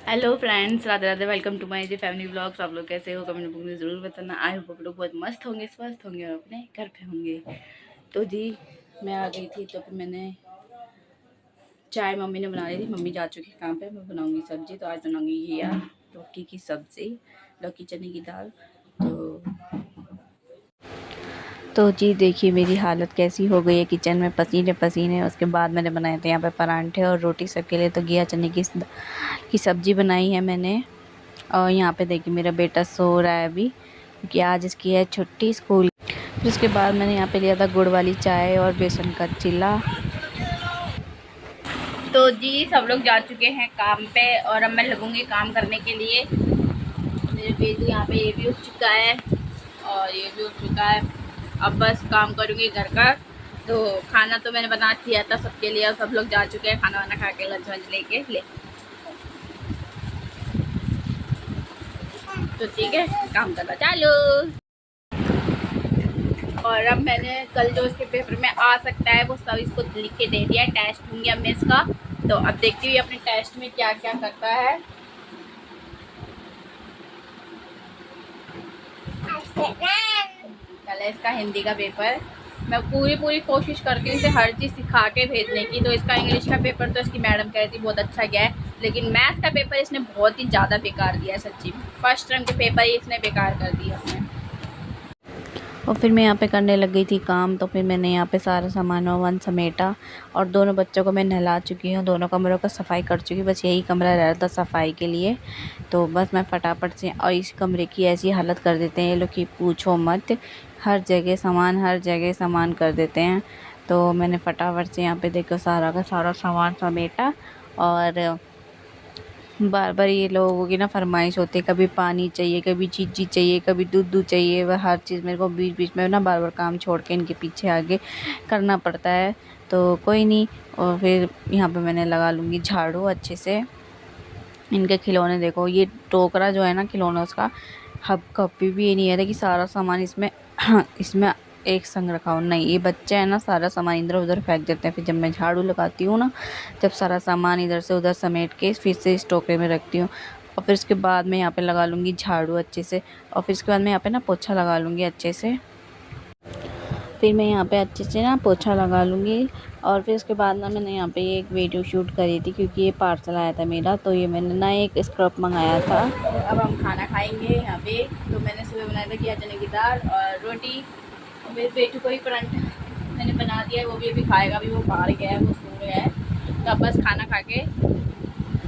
Hello friends, Radhe Radhe. Welcome to my family vlogs. आप लोग कैसे हो कमेंट बुक में ज़रूर बताना। आई होप आप लोग बहुत मस्त होंगे, स्वस्थ होंगे और अपने घर पे होंगे। तो जी मैं आ गई थी तो फिर मैंने चाय मम्मी ने बना ली थी। मम्मी जा चुकी काम पे, मैं बनाऊंगी सब्जी। तो आज बनाऊंगी घिया लौकी की सब्ज़ी, लौकी चने की दाल। तो जी देखिए मेरी हालत कैसी हो गई है किचन में, पसीने पसीने। उसके बाद मैंने बनाए थे यहाँ पे परांठे और रोटी सबके लिए। तो घिया चने की सब्ज़ी बनाई है मैंने। और यहाँ पे देखिए मेरा बेटा सो रहा है अभी, क्योंकि आज इसकी है छुट्टी स्कूल। फिर उसके बाद मैंने यहाँ पे लिया था गुड़ वाली चाय और बेसन का चिल्ला। तो जी सब लोग जा चुके हैं काम पे और अब मैं लगूंगी काम करने के लिए। मेरे बेटू यहाँ पे ये भी उठ चुका है और ये भी उठ चुका है। अब बस काम करूँगी घर का। तो खाना तो मैंने बना दिया था सबके लिए और सब लोग जा चुके हैं खाना वाना खा के, लंच वंच लेके ले। तो ठीक है, काम करना चालू। और अब मैंने कल जो इसके पेपर में आ सकता है वो सब इसको लिख के दे दिया है। टेस्ट दूंगी अब मैं इसका। तो अब देखती हुई अपने टेस्ट में क्या क्या करता है। कल है इसका हिंदी का पेपर। मैं पूरी कोशिश करती हूँ इसे हर चीज़ सिखा के भेजने की। तो इसका इंग्लिश का पेपर तो इसकी मैडम कह रही थी बहुत अच्छा गया है, लेकिन मैथ का पेपर इसने बहुत ही ज़्यादा बेकार दिया है सच्ची में। फर्स्ट टर्म के पेपर ही इसने बेकार कर दिया अपने। और फिर मैं यहाँ पे करने लग गई थी काम। तो फिर मैंने यहाँ पे सारा सामान वामान समेटा और दोनों बच्चों को मैं नहला चुकी हूँ, दोनों कमरों का सफाई कर चुकी हूँ। बस यही कमरा रह रहा था सफाई के लिए। तो बस मैं फटाफट से, और इस कमरे की ऐसी हालत कर देते हैं ये लोग कि पूछो मत। हर जगह सामान कर देते हैं। तो मैंने फटाफट से यहाँ पे देखो सारा का सारा सामान समेटा। और बार बार ये लोगों की ना फरमाइश होती है, कभी पानी चाहिए, कभी चीज़ी चाहिए, कभी दूध चाहिए। वह हर चीज़ मेरे को बीच बीच में ना बार बार काम छोड़ के इनके पीछे आगे करना पड़ता है। तो कोई नहीं। और फिर यहाँ पे मैंने लगा लूँगी झाड़ू अच्छे से। इनके खिलौने देखो, ये टोकरा जो है ना खिलौनों उसका, हब कभी भी ये नहीं है कि सारा सामान इसमें इसमें एक संग रखा हो। नहीं, ये बच्चे हैं ना सारा सामान इधर उधर फेंक देते हैं। फिर जब मैं झाड़ू लगाती हूँ ना, जब सारा सामान इधर से उधर समेट के फिर से इस टोकरे में रखती हूँ। और फिर उसके बाद मैं यहाँ पे लगा लूँगी झाड़ू अच्छे से। और फिर उसके बाद मैं यहाँ पे ना पोछा लगा लूँगी अच्छे से। फिर मैं यहाँ पे अच्छे से ना पोछा लगा लूँगी। और फिर उसके बाद ना मैंने यहाँ पे ये एक वीडियो शूट करी थी, क्योंकि ये पार्सल आया था मेरा। तो ये मैंने ना एक स्क्रब मंगाया था। अब हम खाना खाएंगे यहाँ पे। तो मैंने सुबह बनाया था घिया चने की दाल और रोटी। और मेरे बेटू को भी परांठा मैंने बना दिया है, वो भी अभी खाएगा। अभी वो बाहर गया है, वो सो गया है। तो अब बस खाना खा के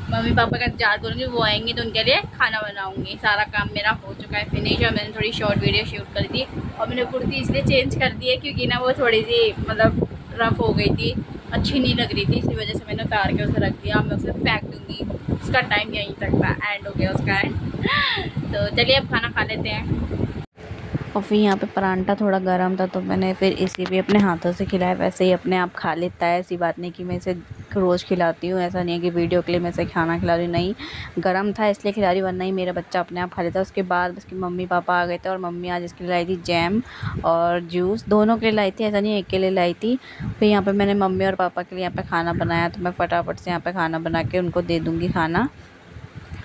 मम्मी पापा का इंतजार करूँगी, वो आएंगे तो उनके लिए खाना बनाऊँगी। सारा काम मेरा हो चुका है फिनिश। और मैंने थोड़ी शॉर्ट वीडियो शूट कर दी। और मैंने कुर्ती इसलिए चेंज कर दी है क्योंकि ना वो थोड़ी सी मतलब रफ़ हो गई थी, अच्छी नहीं लग रही थी। इसी वजह से मैंने उतार के उसे रख दिया। मैं उसे फेंक दूँगी। उसका टाइम यहीं तक था, एंड हो गया उसका एंड। तो चलिए अब खाना खा लेते हैं। और फिर यहाँ पे परांठा थोड़ा गर्म था तो मैंने फिर इसे भी अपने हाथों से खिलाया। वैसे ही अपने आप खा लेता है, ऐसी बात नहीं कि मैं इसे रोज़ खिलाती हूँ। ऐसा नहीं है कि वीडियो के लिए मैं इसे खाना खिला रही हूँ, नहीं। गर्म था इसलिए खिला रही, वरना ही मेरा बच्चा अपने आप खा लेता है। उसके बाद उसके मम्मी पापा आ गए थे और मम्मी आज इसके लिए लाई थी जैम और जूस, दोनों के लिए लाई थी, ऐसा नहीं एक के लिए लाई थी। फिर यहाँ पर मैंने मम्मी और पापा के लिए यहाँ पर खाना बनाया। तो मैं फटाफट से यहाँ पर खाना बना के उनको दे दूँगी खाना।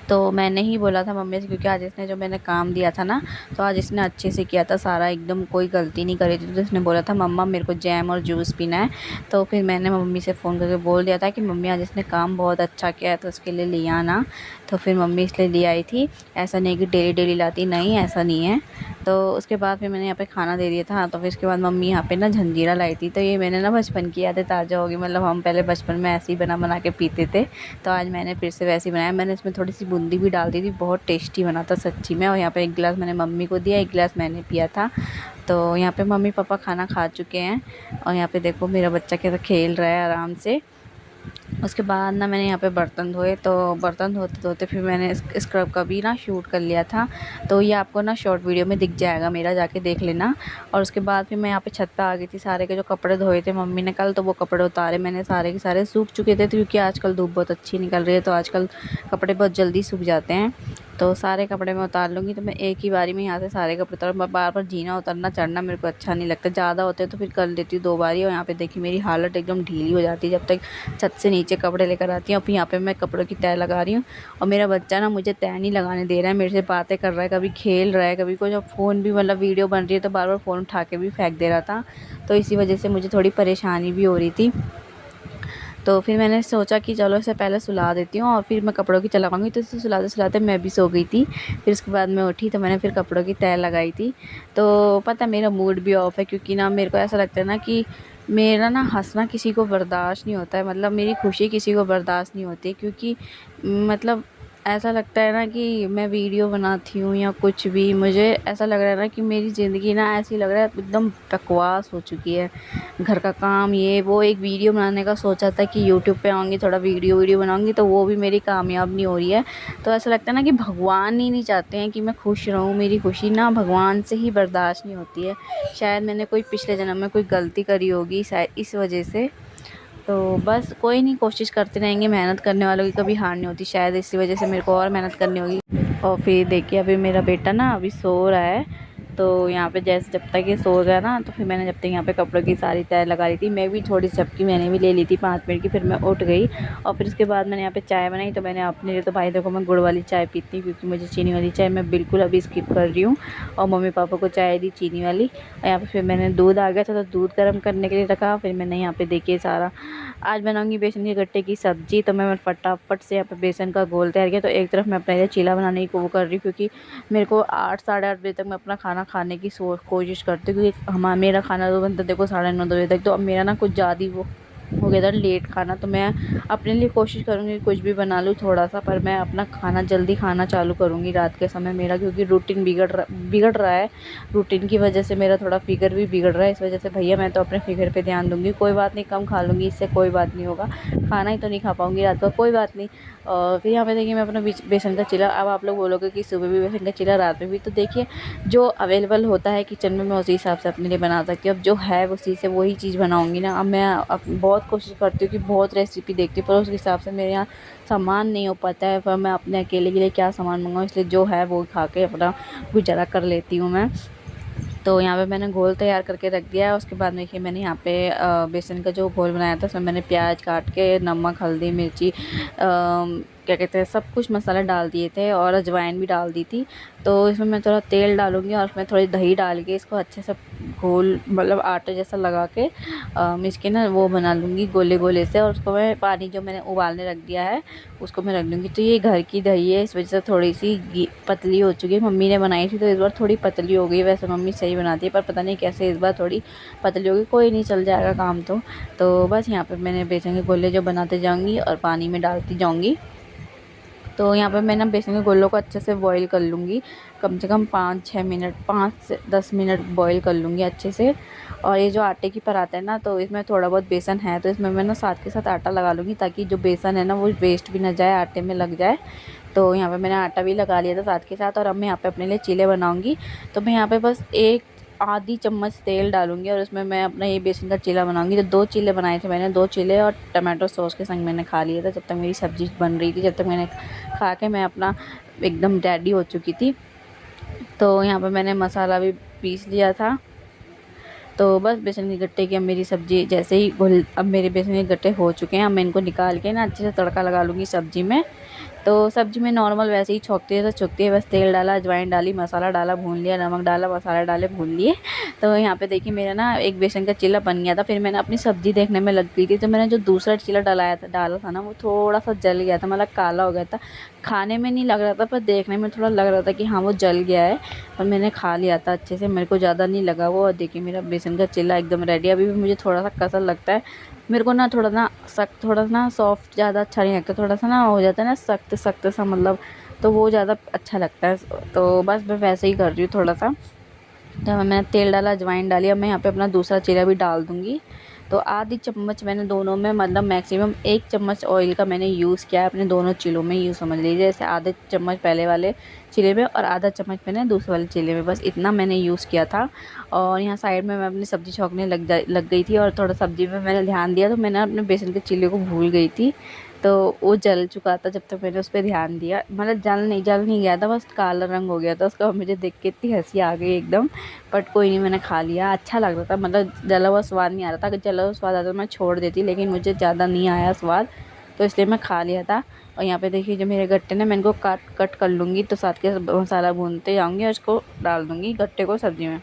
तो मैंने ही बोला था मम्मी से, क्योंकि आज इसने जो मैंने काम दिया था ना, तो आज इसने अच्छे से किया था सारा, एकदम कोई गलती नहीं करी थी। तो इसने बोला था मम्मा मेरे को जैम और जूस पीना है। तो फिर मैंने मम्मी से फ़ोन करके बोल दिया था कि मम्मी आज इसने काम बहुत अच्छा किया है तो उसके लिए ले आना। तो फिर मम्मी इसलिए ले आई थी। ऐसा नहीं कि डेली डेली लाती, नहीं ऐसा नहीं है। तो उसके बाद फिर मैंने यहाँ पे खाना दे दिया था। तो फिर उसके बाद मम्मी यहाँ पे ना जंजीरा लाई थी। तो ये मैंने ना बचपन की यादें ताज़ा हो गई। मतलब हम पहले बचपन में ऐसे ही बना बना के पीते थे। तो आज मैंने फिर से वैसे ही बनाया। मैंने इसमें थोड़ी सी बूंदी भी डाल दी थी, बहुत टेस्टी बना था सच्ची में। और यहाँ पे एक गिलास मैंने मम्मी को दिया, एक गिलास मैंने पिया था। तो यहाँ पे मम्मी पापा खाना खा चुके हैं। और यहाँ पे देखो मेरा बच्चा कैसा खेल रहा है आराम से। उसके बाद ना मैंने यहाँ पे बर्तन धोए। तो बर्तन धोते धोते फिर मैंने स्क्रब का भी ना शूट कर लिया था। तो ये आपको ना शॉर्ट वीडियो में दिख जाएगा मेरा, जाके देख लेना। और उसके बाद फिर मैं यहाँ पे छत पे आ गई थी। सारे के जो कपड़े धोए थे मम्मी ने कल, तो वो कपड़े उतारे मैंने, सारे के सारे सूख चुके थे। क्योंकि आजकल धूप बहुत अच्छी निकल रही है, तो आजकल कपड़े बहुत जल्दी सूख जाते हैं। तो सारे कपड़े मैं उतार लूँगी, तो मैं एक ही बारी में यहाँ से सारे कपड़े उतार, बार-बार जीना उतरना चढ़ना मेरे को अच्छा नहीं लगता। ज़्यादा होते हैं तो फिर कर लेती हूँ 2 बारी। और यहाँ पे देखिए मेरी हालत एकदम ढीली हो जाती है जब तक छत से नीचे कपड़े लेकर आती हूँ। और फिर यहाँ पे मैं कपड़ों की तह लगा रही हूँ, और मेरा बच्चा ना मुझे तह नहीं लगाने दे रहा है, मेरे से बातें कर रहा है, कभी खेल रहा है, कभी कोई जब फ़ोन भी मतलब वीडियो बन रही है तो बार-बार फ़ोन उठा के भी फेंक दे रहा था। तो इसी वजह से मुझे थोड़ी परेशानी भी हो रही थी। तो फिर मैंने सोचा कि चलो इसे पहले सुला देती हूँ और फिर मैं कपड़ों की चलाऊँगी। तो इसे सुलाते-सुलाते मैं भी सो गई थी। फिर उसके बाद मैं उठी तो मैंने फिर कपड़ों की तह लगाई थी। तो पता है मेरा मूड भी ऑफ है, क्योंकि ना मेरे को ऐसा लगता है ना कि मेरा ना हँसना किसी को बर्दाश्त नहीं होता है, मतलब मेरी खुशी किसी को बर्दाश्त नहीं होती, क्योंकि मतलब ऐसा लगता है ना कि मैं वीडियो बनाती हूँ या कुछ भी, मुझे ऐसा लग रहा है ना कि मेरी ज़िंदगी ना ऐसी लग रहा है एकदम बकवास हो चुकी है। घर का काम ये वो, एक वीडियो बनाने का सोचा था कि यूट्यूब पे आऊँगी थोड़ा वीडियो बनाऊँगी, तो वो भी मेरी कामयाब नहीं हो रही है। तो ऐसा लगता है ना कि भगवान ही नहीं चाहते हैं कि मैं खुश रहूँ, मेरी खुशी ना भगवान से ही बर्दाश्त नहीं होती है। शायद मैंने कोई पिछले जन्म में कोई गलती करी होगी शायद इस वजह से। तो बस कोई नहीं, कोशिश करते रहेंगे, मेहनत करने वालों की कभी हार नहीं होती, शायद इसी वजह से मेरे को और मेहनत करनी होगी। और फिर देखिए अभी मेरा बेटा ना अभी सो रहा है। तो यहाँ पे जैसे जब तक ये सो गया ना, तो फिर मैंने जब तक यहाँ पे कपड़ों की सारी तय लगा ली थी, मैं भी थोड़ी झपकी मैंने भी ले ली थी 5 मिनट की, फिर मैं उठ गई। और फिर उसके बाद मैंने यहाँ पे चाय बनाई। तो मैंने अपने लिए, तो भाई देखो मैं गुड़ वाली चाय पीती हूँ, क्योंकि मुझे चीनी वाली चाय मैं बिल्कुल अभी स्किप कर रही हूँ। और मम्मी पापा को चाय दी चीनी वाली। और यहाँ पे फिर मैंने दूध आ गया था तो दूध गर्म करने के लिए रखा। फिर मैंने यहाँ पे देखिए सारा, आज बनाऊंगी बेसन के गट्टे की सब्जी। तो मैं फटाफट से यहाँ पे बेसन का घोल तैयार किया। तो एक तरफ मैं अपने लिए चीला बनाने की वो कर रही हूँ, क्योंकि मेरे को 8 साढ़े 8 बजे तक मैं अपना खाना खाने की कोशिश करती हूँ, क्योंकि मेरा खाना तो बनता देखो 9:30 बजे तक। तो अब मेरा ना कुछ ज़्यादा ही वो हो गया था लेट खाना। तो मैं अपने लिए कोशिश करूँगी कुछ भी बना लूँ थोड़ा सा, पर मैं अपना खाना जल्दी खाना चालू करूँगी रात के समय मेरा, क्योंकि रूटीन बिगड़ रहा है। रूटीन की वजह से मेरा थोड़ा फिगर भी बिगड़ रहा है। इस वजह से भैया मैं तो अपने फिगर पे ध्यान दूँगी। कोई बात नहीं, कम खा लूँगी, इससे कोई बात नहीं होगा, खाना ही तो नहीं खा पाऊँगी रात को, कोई बात नहीं। और फिर यहाँ पे देखिए मैं अपना बेसन का चिला, अब आप लोग बोलोगे कि सुबह भी बेसन का चिला रात में भी, तो देखिए जो अवेलेबल होता है किचन में मैं उसी हिसाब से अपने लिए बना सकती हूँ। अब जो है उसी से वही चीज़ बनाऊँगी ना। अब मैं बहुत कोशिश करती हूँ कि बहुत रेसिपी देखती हूँ, पर उस हिसाब से मेरे यहाँ सामान नहीं हो पाता है, पर मैं अपने अकेले के लिए क्या सामान मंगाऊँ, इसलिए जो है वो खा के अपना गुजारा कर लेती हूँ मैं। तो यहाँ पे मैंने घोल तैयार करके रख दिया है। उसके बाद देखिए मैंने यहाँ पे बेसन का जो घोल बनाया था उसमें मैंने प्याज काट के, नमक, हल्दी, मिर्ची, क्या कहते हैं, सब कुछ मसाला डाल दिए थे, और अजवाइन भी डाल दी थी। तो इसमें मैं थोड़ा तेल डालूँगी और उसमें थोड़ी दही डाल के इसको अच्छे से घोल, मतलब आटे जैसा लगा के मिस के ना वो बना लूँगी गोले गोले से। और उसको मैं पानी जो मैंने उबालने रख दिया है उसको मैं रख लूँगी। तो ये घर की दही है, इस वजह से थोड़ी सी पतली हो चुकी है। मम्मी ने बनाई थी तो इस बार थोड़ी पतली हो गई, वैसे मम्मी सही बनाती है, पर पता नहीं कैसे इस बार थोड़ी पतली होगी, कोई नहीं, चल जाएगा काम। तो बस यहाँ पे मैंने बेसन के गोले जो बनाते जाऊँगी और पानी में डालती जाऊँगी। तो यहाँ पे मैं ना बेसन के गोलों को अच्छे से बॉईल कर लूँगी, कम से कम 5-6 मिनट, 5 से 10 मिनट बॉईल कर लूँगी अच्छे से। और ये जो आटे की परात है ना, तो इसमें थोड़ा बहुत बेसन है, तो इसमें मैं ना साथ के साथ आटा लगा लूँगी, ताकि जो बेसन है ना वो वेस्ट भी ना जाए, आटे में लग जाए। तो यहाँ पे मैंने आटा भी लगा लिया था साथ के साथ। और अब मैं यहाँ पे अपने लिए चीले बनाऊँगी। तो मैं यहाँ पे बस एक आधी चम्मच तेल डालूँगी और उसमें मैं अपना ये बेसन का चीला बनाऊँगी। तो 2 चीले बनाए थे मैंने, 2 चीले और टमाटो सॉस के संग मैंने खा लिया था जब तक मेरी सब्ज़ी बन रही थी। जब तक मैंने खा के मैं अपना एकदम रेडी हो चुकी थी। तो यहाँ पे मैंने मसाला भी पीस लिया था। तो बस बेसन के गट्टे की अब मेरी सब्ज़ी जैसे ही घुल, अब मेरे बेसन के गट्टे हो चुके हैं। अब मैं इनको निकाल के ना अच्छे से तड़का लगा लूँगी सब्ज़ी में। तो सब्ज़ी में नॉर्मल वैसे ही छौंकती है तो छौंकती है, बस तेल डाला, अजवाइन डाली, मसाला डाला, भून लिया, नमक डाला, मसाला डाले, भून लिए। तो यहाँ पे देखिए मेरा ना एक बेसन का चीला बन गया था। फिर मैंने अपनी सब्ज़ी देखने में लग गई थी, तो मैंने जो दूसरा चीला डाला था ना, वो थोड़ा-सा जल गया था, मतलब काला हो गया था। खाने में नहीं लग रहा था, पर देखने में थोड़ा लग रहा था कि हाँ, वो जल गया है। और मैंने खा लिया था अच्छे से, मेरे को ज़्यादा नहीं लगा वो। और देखिए मेरा बेसन का चीला एकदम रेडी है। अभी भी मुझे थोड़ा-सा कसा लगता है। मेरे को ना थोड़ा ना सख्त, थोड़ा ना सॉफ्ट ज़्यादा अच्छा नहीं लगता, थोड़ा-सा ना हो जाता है ना सख्त-सख्त सा, मतलब तो वो ज़्यादा अच्छा लगता है। तो बस मैं वैसे ही कर रही हूँ थोड़ा-सा। तो मैंने तेल डाला, अजवाइन डाली, अब मैं यहाँ पे अपना दूसरा चीला भी डाल दूँगी। तो आधी चम्मच मैंने दोनों में, मतलब मैक्सिमम 1 चम्मच ऑयल का मैंने यूज़ किया है अपने दोनों चीलों में, यूँ समझ लीजिए। जैसे आधे चम्मच पहले वाले चीले में और आधा चम्मच मैंने दूसरे वाले चीले में, बस इतना मैंने यूज़ किया था। और यहाँ साइड में मैं अपनी सब्ज़ी छौंकने लग गई थी, और थोड़ा सब्ज़ी में मैंने ध्यान दिया, तो मैं ना अपने बेसन के चीले को भूल गई थी। तो वो जल चुका था जब तक मैंने उस पर ध्यान दिया, मतलब जल नहीं गया था, बस काला रंग हो गया था उसका। मुझे देख के इतनी हंसी आ गई एकदम, बट कोई नहीं, मैंने खा लिया। अच्छा लग रहा था, मतलब जला हुआ स्वाद नहीं आ रहा था। अगर जला हुआ स्वाद आता तो मैं छोड़ देती, लेकिन मुझे ज़्यादा नहीं आया स्वाद, तो इसलिए मैं खा लिया था। और यहाँ पे देखिए जो मेरे गट्टे ना, मैं इनको कट कर लूँगी, तो साथ के मसाला भूनते जाऊँगी और इसको डाल दूँगी गट्टे को सब्ज़ी में।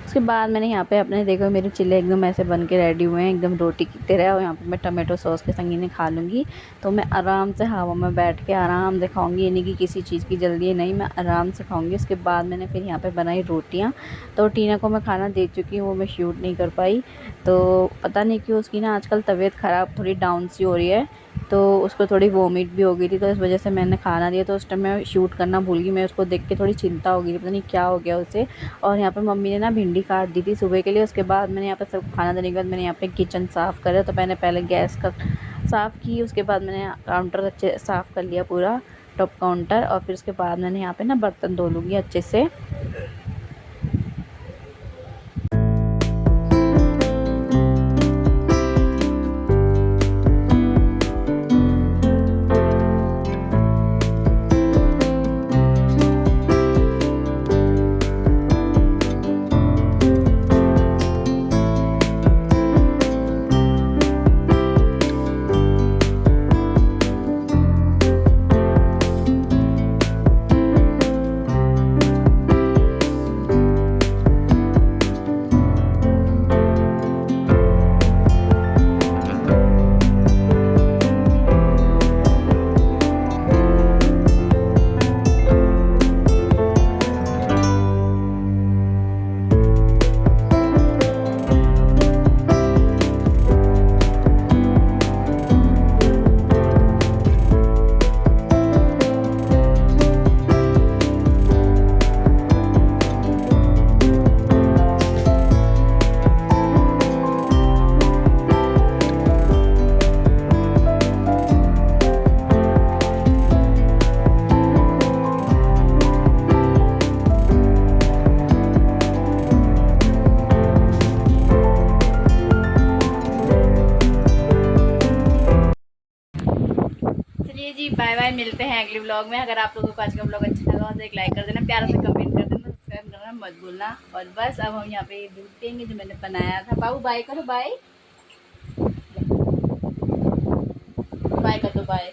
उसके बाद मैंने यहाँ पे अपने देखो, मेरे चिल्ले एकदम ऐसे बन के रेडी हुए हैं, एकदम रोटी की तरह। और यहाँ पे मैं टमाटो सॉस के संग इन्हें खा लूँगी। तो मैं आराम से हवा में बैठ के आराम से खाऊँगी, यानी कि किसी चीज़ की जल्दी नहीं, मैं आराम से खाऊँगी। उसके बाद मैंने फिर यहाँ पे बनाई रोटियाँ। तो टीना को मैं खाना दे चुकी हूँ, वो मैं शूट नहीं कर पाई। तो पता नहीं क्यों उसकी ना आजकल तबीयत ख़राब, थोड़ी डाउन सी हो रही है, तो उसको थोड़ी वॉमिट भी हो गई थी, तो इस वजह से मैंने खाना दिया। तो उस टाइम मैं शूट करना भूल गई, मैं उसको देख के थोड़ी चिंता हो गई, पता नहीं क्या हो गया उसे। और यहाँ पे मम्मी ने ना भिंडी काट दी थी सुबह के लिए। उसके बाद मैंने यहाँ पे सब खाना देने के बाद मैंने यहाँ पे किचन साफ़ करा। तो मैंने पहले गैस का साफ़ की, उसके बाद मैंने काउंटर अच्छे साफ़ कर लिया पूरा, टॉप काउंटर। और फिर उसके बाद मैंने यहाँ पे ना बर्तन धो लूँगी अच्छे से। चलिए जी, बाय बाय, मिलते हैं अगले व्लॉग में। अगर आप लोगों को आज का व्लॉग अच्छा लगा तो एक लाइक कर देना, प्यारा सा कमेंट कर देना, सब्सक्राइब करना मत भूलना। और बस अब हम यहाँ पे दूध पियेंगे जो मैंने बनाया था। बाबू बाय करो, बाय बाय कर दो, बाय।